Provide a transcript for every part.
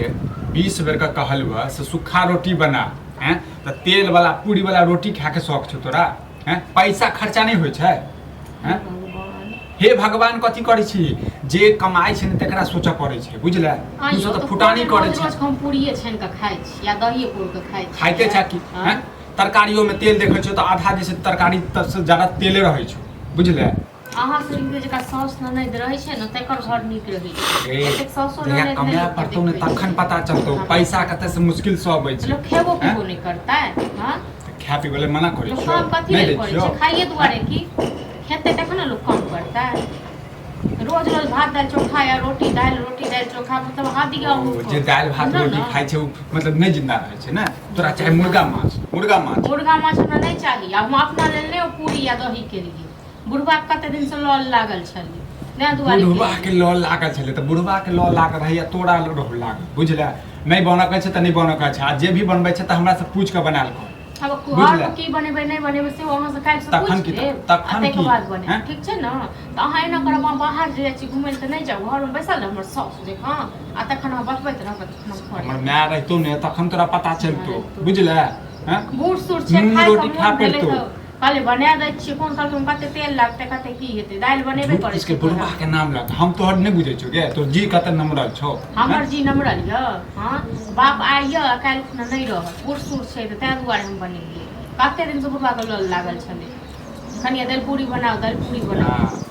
के 20 बेर का कहल हुआ से सूखा रोटी बना हैं तो तेल वाला पूरी वाला रोटी खा के शौक छौ तोरा हैं पैसा खर्चा नहीं होइ छै हैं हे भगवान कथी करै छी जे कमाई छै ने तकरा सोचऽ पड़ै छै बुझले तू सब त फुटानी करै छी हम पूरीए छान के खाइ छी या दही पोड़ के खाइ छी खाइते छै कि हैं तरकारियों में तेल देखै छौ त आधा जैसे तरकारी से ज्यादा तेले रहै छौ बुझले अहाँ सब जेका सॉस न रहै छै न तकर घर नीक रहै छै एतेक सॉसो न नहीं कमाया पड़तौ ने तखन पता चलतौ पैसा कते से मुश्किल से अबै छै लोग खेबो पीबो नहीं करता है हां खा पी वाले मना करै लोग छौ काम कथी नहीं ले दै करै छियो छै खाइए दुआरे की खेते तखन न लोग काम करता है रोज रोज भात दाल चोखा या रोटी दाल चोखा मतलब हाथ दिया जे दाल भात रोटी खाइ छै मतलब नहीं जिंदा रहै छै ना तोरा चाहे मुर्गा माछ हमरा नहीं चाहिए हम अपना लेल ले पूरी या दही के लिए बुढ़वा कते दिन से लॉल लागल छलै नै दुआरे बुढ़वा के लॉल लागल छलै त बुढ़वा के लॉल लागल रहैया तोरा रहू लागल बुझले नहीं बनऽ के छै त नहीं बनऽ के छै आ जे भी बनबै छै त हमरा से पूछ के बनाल कर अब घर में की बनेबै नहीं बनेबै से अहाँ से काल्हि से पूछ लेब तखन की बात बने ठीक छै न त अहाँ एना करब बाहर जे छी घुमै त नहीं जाऊ घर में बैसल हमर सास जे हां आ तखन हम बतबैत रहब हमर माय रहितो ने तखन तोरा पता चलतौ बुझले हैं बूढ़ सूढ़ छै खाइ रोटी खा पड़तौ पहले बना दै छियै कोन साल तुम कते तेल लागतै कते की हेतै दाल बनेबे करै इसके बुढ़वा के नाम लग हम तोहर नहीं बुझै छौ गे तोर जी कते नंबरल छौ हमर जी नंबरल य हां बाप आइय काल्हि खुना नहीं रह बूढ़ सूढ़ छै त तै दुआरे हम बनेलियै कते दिन से बुढ़वा के लल लागल छलै कनिया दाल पूरी बनाओ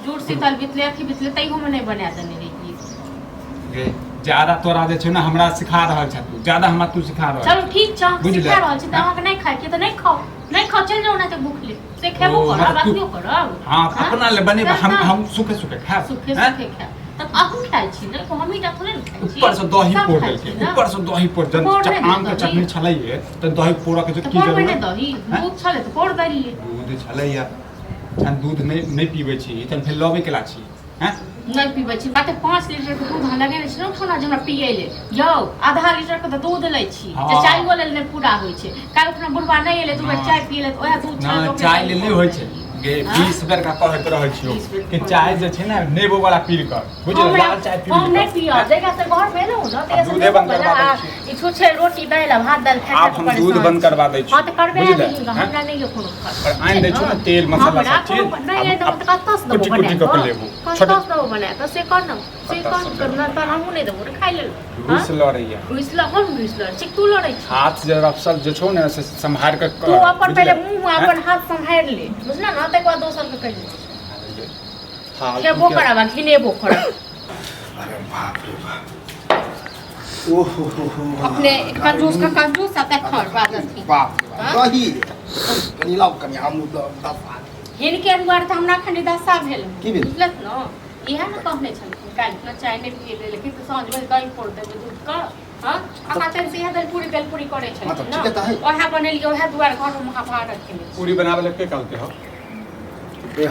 जुड़ शीतल बितले अथी बितले तैयो में नहीं बना देने रहियै गे ज्यादा तोरा जे छै ना हमरा सिखा रहल छ तू ज्यादा हमरा तू सिखा रहल चलो ठीक छ सिखा रहल छी त अहाँ के नहीं खाइ के त नहीं खाओ चल जाओ ना तो भूख ले से खेबो कर बातियो करब हां अपना ले बनेबे हम सुखे खाब सुखे खाब तब अहू खाइ छी ना हम ही थोड़े न खाइ छी ऊपर से दही पोड़ देलके ऊपर से दही पोड़ जन आम के चटनी छलैये त दही पोड़ के की जरूरत दही दूध छले त पोड़ देलिए दूध छलैया जन दूध नहीं पीबै छी तन फेर लबे केला छी हैं नहीं पीबै छी बाते 5 लीटर के दूध लगेने छी ना खाना हमरा पिए ले यौ आधा लीटर के दूध लै छी जे चाय वाला ले पूरा होय छै काल खुना बुढ़वा नहीं एले दू बेर चाय पी ले ओहे दूध छले ना चाय ले नहीं होय छै गे 20 बेर का कहत रहै छियो कि चाय जे छै ना नेबो वाला पी कर बुझल लाल चाय पी हम नहीं पियो जगह से घर में न ना ते दूध बंद करवा दै छी ई छुछे रोटी दाल भात दाल खा आप हम दूध बंद करवा दै छी हां त करबे नहीं हमरा नहीं कोनो पर आइन दै छी ना तेल मसाला सब चीज नहीं तो कतस दबो बना के लेबो कतस दबो बना तो से कर करना त हमहु नहीं देबो खाइ ले रुस ल रहिया रुस ल हम रुस ल चिक तू लड़ै छी हाथ जे रफसल जे छौ ने से संभार के तू अपन पहले मुंह अपन हाथ संभार ले बुझना ना तक बाद दोसर के कहि हां के बो करबा घिनेबो कर अरे बाप रे बाप ओहो हो अपने कंजूस आते खर बादत की बाप दही कनी लाव कनी हम दफा हिनके दुआरे त हमरा खनी दशा भेल की भेल बुझलत न इहा न कहने छल काल न चाय नहीं पिए लेकिन तो सांझ में दही फोड़ देबे दूध का हां अकातन से दल पूरी करे छल मतलब ठीक है त है ओहा बनेलिए ओहा दुआरे घर में भात रखले पूरी बनावे ले के कहते हो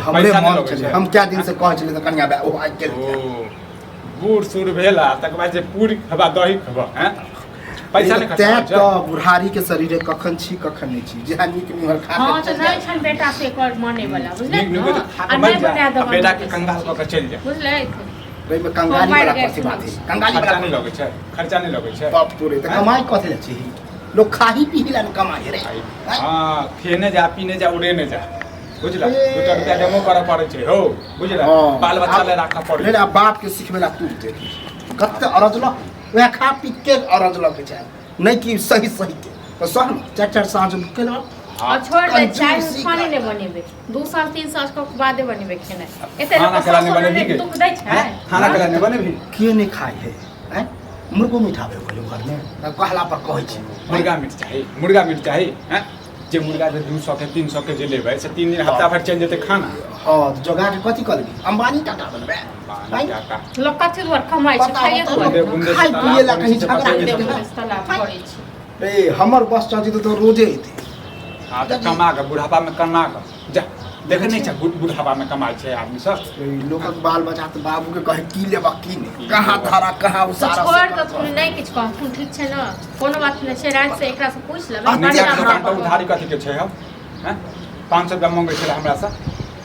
हमरे मन छले हम क्या दिन से कहै छले त कन्या बा ओ आ गेल बूढ़ सूढ़ भेला तक बाद जे पूरी खबा दही खबा हैं पैसा नहीं खर्चा त बुढ़ारी के शरीर कखन छी कखन नहीं छी जेहा नीक निहर खा हां त नहीं छन बेटा से कर माने वाला बुझले आ नहीं बना दो बेटा के कंगाल क के चल जा बुझले रे में कंगाली वाला कथि बात है कंगाली खर्चा नहीं लगे छै खर्चा नहीं लगे छै बाप रे त कमाई कथि ले छी लोग खाही पीही ला कमाई रे हां खेने जा पीने जा उड़ेने जा बुझला 2 रुपया जमा करे पड़े छै हो बुझला बाल बच्चा ले राखा पड़े मेरा बाप के सिखबेला तू दे कते अरजला वह खा पी के अरजला के चाहे नहीं कि सही के तो सहन चार साँझ के लो और छोड़ दे चाय पानी नहीं बनेबे 2 साल 3 साल के बादे बनेबे खेने एते खाना केला नहीं बनेबी दुख दै छै खाना केला नहीं बनेबी के नहीं खाए है हैं मुर्गो मिठाबे बोले घर में तब कहला पर कहै छी मुर्गा मीट चाहिए हैं जे मुर्गा जे 200 के 300 के जे लेबै से 3 दिन हफ्ता भर चल जेते खाना हां तो जगह के कथि करबी अंबानी टाटा बनबे लोग कथि दुआर कमाई छै खाइए दुआर खाइ पिए ला कहीं झगड़ा करे छै ए हमर बस चलती तो रोजे अइते हां त कमा के बुढ़ापा में कमा के जा देख नहीं छै बुढ़ापा में कमाई छै आदमी सब लोकक बाल बच्चा त बाबू के कहे की लेबा की नहीं कहां धारा कहां उसारा छोड़ के तू नहीं किछ कह तू ठीक छै ना कोनो बात नहीं छै रात से एकरा से पूछ लेबै दुकान पर उधारी कथि के छै हम हैं 500 रुपया मांगे छै हमरा से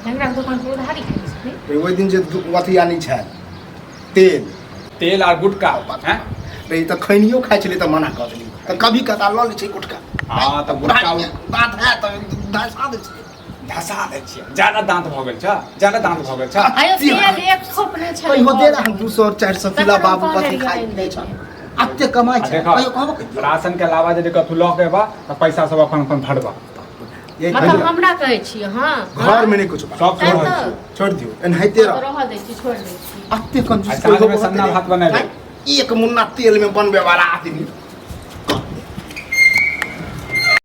हमरा दुकान पर उधारी के ओइ दिन जे अथी आनी छै तेल और गुटका हैं रही तो खैनियो खाइ छली तो मना कर देली तो कभी कदा लऽ लै छै गुटका हाँ तऽ गुटका दाँत है तो धसा दै छै धसा दै छियै ज्यादा दाँत भऽ गेल छ ज्यादा दाँत भऽ गेल छ आयो तेल एक थोप नहि छलै कहियो दे रहा 200 400 किलो बाबू तखन कथी कहलियै खाइ आनि दै दै छै छै। अत्ते कमाइ छै देखो कहियो कहबो कहियो राशन के अलावा यदि कतहु लऽ के एबा तऽ पैसा सब अपन अपन भरबा यही मतलब कहलियै, हमरा कहै छियै हाँ घर में नहीं कुछ बात। सब तैं छोड़ तऽ। दियौ छोड़ दियो एनाहिते रह रह दै छी छोड़ दै छी अत्ते कंजूस आ साँझ में कोई सन्ना भात बनाबे। एक मुन्ना तेल में बनबे वाला आदमी